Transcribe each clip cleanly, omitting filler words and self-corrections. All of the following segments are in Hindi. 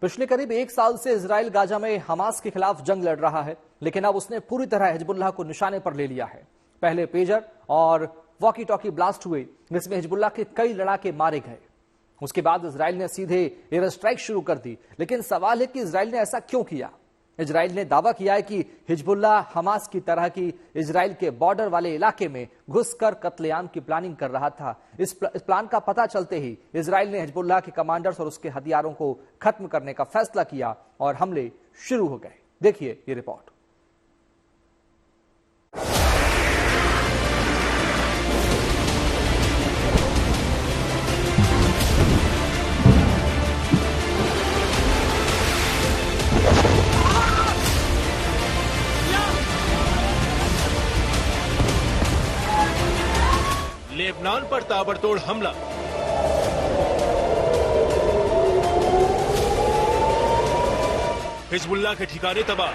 पिछले करीब एक साल से इजराइल गाजा में हमास के खिलाफ जंग लड़ रहा है, लेकिन अब उसने पूरी तरह हिजबुल्लाह को निशाने पर ले लिया है। पहले पेजर और वॉकी टॉकी ब्लास्ट हुए, जिसमें हिजबुल्लाह के कई लड़ाके मारे गए। उसके बाद इजराइल ने सीधे एयर स्ट्राइक शुरू कर दी। लेकिन सवाल है कि इजराइल ने ऐसा क्यों किया। इजराइल ने दावा किया है कि हिजबुल्लाह हमास की तरह की इजराइल के बॉर्डर वाले इलाके में घुसकर कत्लेआम की प्लानिंग कर रहा था। इस प्लान का पता चलते ही इजराइल ने हिजबुल्लाह के कमांडर्स और उसके हथियारों को खत्म करने का फैसला किया और हमले शुरू हो गए। देखिए ये रिपोर्ट। लेबनान पर ताबड़तोड़ हमला। हिजबुल्लाह के ठिकाने तबाह।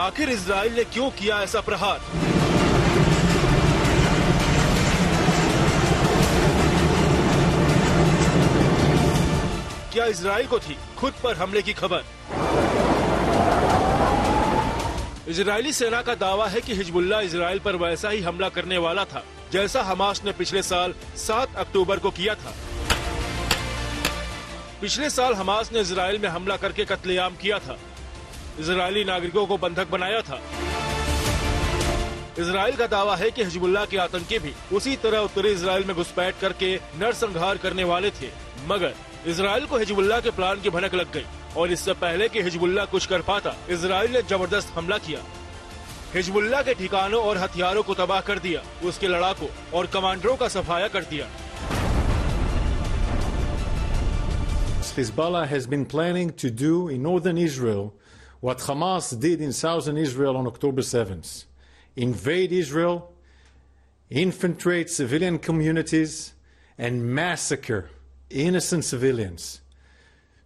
आखिर इजराइल ने क्यों किया ऐसा प्रहार? क्या इजराइल को थी खुद पर हमले की खबर? इजरायली सेना का दावा है कि हिजबुल्लाह इजराइल पर वैसा ही हमला करने वाला था जैसा हमास ने पिछले साल 7 अक्टूबर को किया था। पिछले साल हमास ने इजराइल में हमला करके कत्लेआम किया था। इजरायली नागरिकों को बंधक बनाया था। इजराइल का दावा है कि हिजबुल्लाह के आतंकी भी उसी तरह उत्तरी इजराइल में घुसपैठ करके नरसंहार करने वाले थे। मगर इजराइल को हिजबुल्लाह के प्लान की भनक लग गई और इससे पहले कि हिजबुल्लाह कुछ कर पाता, इजराइल ने जबरदस्त हमला किया। हिजबुल्लाह के ठिकानों और हथियारों को तबाह कर दिया, उसके लड़ाकों और कमांडरों का सफाया कर दिया। Hezbollah has been planning to do in northern Israel what Hamas did in southern Israel on October 7th. Invade Israel, infiltrate civilian communities, and massacre innocent civilians.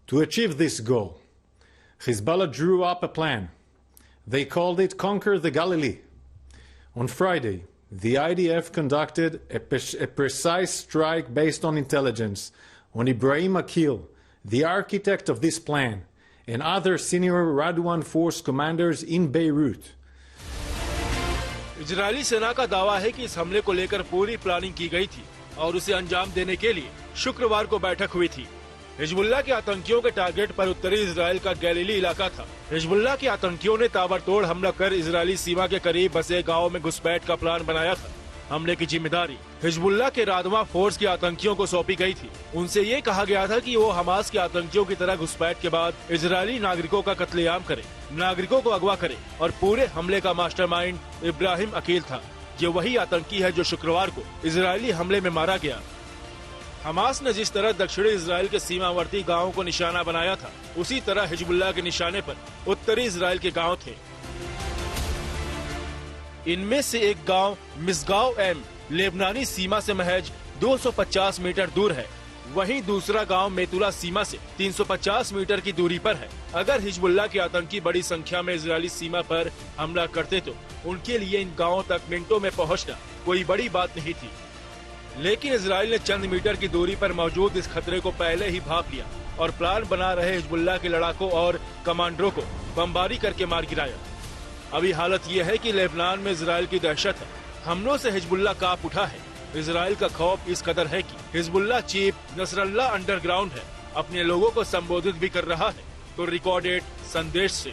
To achieve this goal, Hezbollah drew up a plan. They called it Conquer the Galilee. On Friday, the IDF conducted a precise strike based on intelligence on Ibrahim Akil, the architect of this plan, and other senior Radwan force commanders in Beirut. Israeli सेना का दावा है कि इस हमले को लेकर पूरी प्लानिंग की गई थी और उसे अंजाम देने के लिए शुक्रवार को बैठक हुई थी। हिजबुल्लाह के आतंकियों के टारगेट पर उत्तरी इजराइल का गैलीली इलाका था। हिजबुल्लाह के आतंकियों ने ताबड़तोड़ हमला कर इजरायली सीमा के करीब बसे गांव में घुसपैठ का प्लान बनाया था। हमले की जिम्मेदारी हिजबुल्लाह के रादवा फोर्स के आतंकियों को सौंपी गई थी। उनसे ये कहा गया था कि वो हमास के आतंकियों की तरह घुसपैठ के बाद इजरायली नागरिकों का कत्लेआम करे, नागरिकों को अगवा करे और पूरे हमले का मास्टरमाइंड इब्राहिम अकील था। ये वही आतंकी है जो शुक्रवार को इजरायली हमले में मारा गया। हमास ने जिस तरह दक्षिणी इजराइल के सीमावर्ती गांवों को निशाना बनाया था, उसी तरह हिजबुल्लाह के निशाने पर उत्तरी इजराइल के गांव थे। इनमें से एक गांव मिसगांव एम लेबनानी सीमा से महज 250 मीटर दूर है। वहीं दूसरा गांव मेतुला सीमा से 350 मीटर की दूरी पर है। अगर हिजबुल्लाह के आतंकी बड़ी संख्या में इजरायली सीमा पर हमला करते तो उनके लिए इन गांवों तक मिनटों में पहुंचना कोई बड़ी बात नहीं थी। लेकिन इजराइल ने चंद मीटर की दूरी पर मौजूद इस खतरे को पहले ही भांप लिया और प्लान बना रहे हिजबुल्लाह के लड़ाकों और कमांडरों को बमबारी करके मार गिराया। अभी हालत यह है कि लेबनान में इजराइल की दहशत है। हमलों से हिजबुल्लाह कांप उठा है। इजराइल का खौफ इस कदर है कि हिजबुल्लाह चीफ नसरल्लाह अंडरग्राउंड है, अपने लोगों को संबोधित भी कर रहा है। तो रिकॉर्डेड संदेश से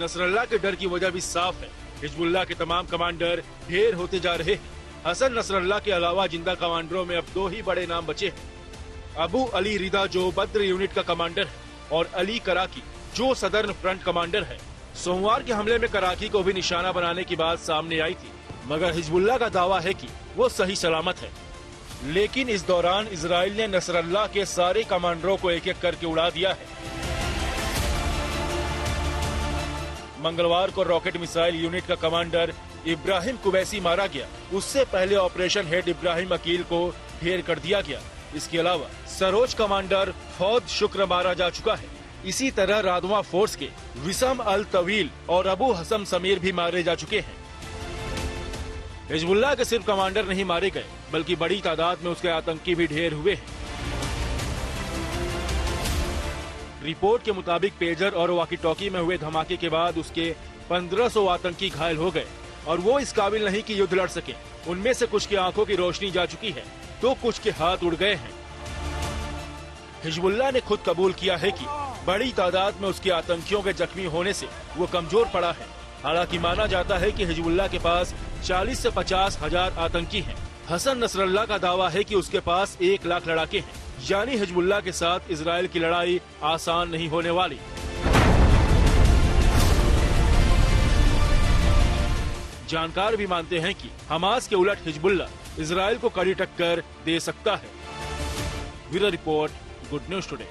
नसरल्ला के डर की वजह भी साफ है। हिजबुल्लाह के तमाम कमांडर ढेर होते जा रहे हैं। हसन नसरल्ला के अलावा जिंदा कमांडरों में अब 2 ही बड़े नाम बचे हैं। अबू अली रिदा जो बद्र यूनिट का कमांडर है और अली कराकी जो सदर्न फ्रंट कमांडर है। सोमवार के हमले में कराकी को भी निशाना बनाने की बात सामने आई थी, मगर हिजबुल्लाह का दावा है कि वो सही सलामत है। लेकिन इस दौरान इजराइल ने नसरल्ला के सारे कमांडरों को एक एक करके उड़ा दिया है। मंगलवार को रॉकेट मिसाइल यूनिट का कमांडर इब्राहिम कुवैसी मारा गया। उससे पहले ऑपरेशन हेड इब्राहिम अकील को ढेर कर दिया गया। इसके अलावा सरोज कमांडर फौद शुक्र मारा जा चुका है। इसी तरह रादवा फोर्स के विसम अल तवील और अबू हसम समीर भी मारे जा चुके हैं। हिजबुल्लाह के सिर्फ कमांडर नहीं मारे गए, बल्कि बड़ी तादाद में उसके आतंकी भी ढेर हुए हैं। रिपोर्ट के मुताबिक पेजर और वॉकी टॉकी में हुए धमाके के बाद उसके 1500 आतंकी घायल हो गए और वो इस काबिल नहीं कि युद्ध लड़ सके। उनमें से कुछ की आंखों की रोशनी जा चुकी है तो कुछ के हाथ उड़ गए हैं। हिजबुल्लाह ने खुद कबूल किया है कि बड़ी तादाद में उसके आतंकियों के जख्मी होने से वो कमजोर पड़ा है। हालांकि माना जाता है कि हिजबुल्लाह के पास 40 से 50 हजार आतंकी हैं। हसन नसरल्ला का दावा है कि उसके पास 1 लाख लड़ाके हैं, यानी हिजबुल्लाह के साथ इजराइल की लड़ाई आसान नहीं होने वाली। जानकार भी मानते हैं कि हमास के उलट हिजबुल्लाह इजराइल को कड़ी टक्कर दे सकता है। Bureau report, good news today.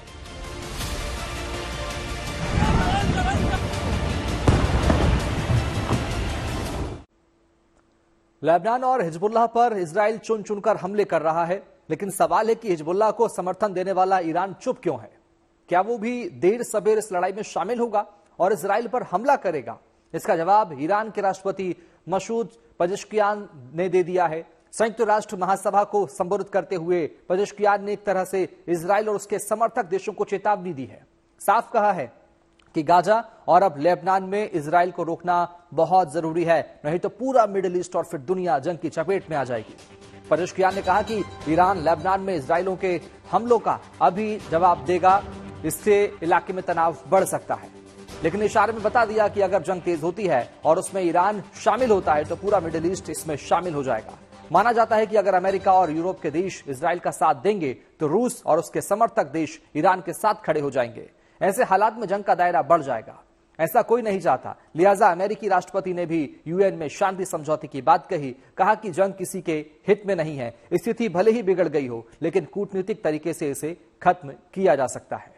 Lebanon और हिजबुल्लाह पर इजराइल चुन चुनकर हमले कर रहा है, लेकिन सवाल है कि हिजबुल्लाह को समर्थन देने वाला ईरान चुप क्यों है? क्या वो भी देर सबेर इस लड़ाई में शामिल होगा और इजराइल पर हमला करेगा? इसका जवाब ईरान के राष्ट्रपति मसूद पेजेश्कियान ने दे दिया है। संयुक्त राष्ट्र महासभा को संबोधित करते हुए पेजेश्कियान ने एक तरह से इजराइल और उसके समर्थक देशों को चेतावनी दी है। साफ कहा है कि गाजा और अब लेबनान में इजराइल को रोकना बहुत जरूरी है, नहीं तो पूरा मिडिल ईस्ट और फिर दुनिया जंग की चपेट में आ जाएगी। पेजेश्कियान ने कहा कि ईरान लेबनान में इजराइलों के हमलों का अभी जवाब देगा, इससे इलाके में तनाव बढ़ सकता है। लेकिन इशारे में बता दिया कि अगर जंग तेज होती है और उसमें ईरान शामिल होता है तो पूरा मिडिल ईस्ट इसमें शामिल हो जाएगा। माना जाता है कि अगर अमेरिका और यूरोप के देश इजराइल का साथ देंगे तो रूस और उसके समर्थक देश ईरान के साथ खड़े हो जाएंगे। ऐसे हालात में जंग का दायरा बढ़ जाएगा। ऐसा कोई नहीं चाहता, लिहाजा अमेरिकी राष्ट्रपति ने भी यूएन में शांति समझौते की बात कही। कहा कि जंग किसी के हित में नहीं है, स्थिति भले ही बिगड़ गई हो लेकिन कूटनीतिक तरीके से इसे खत्म किया जा सकता है।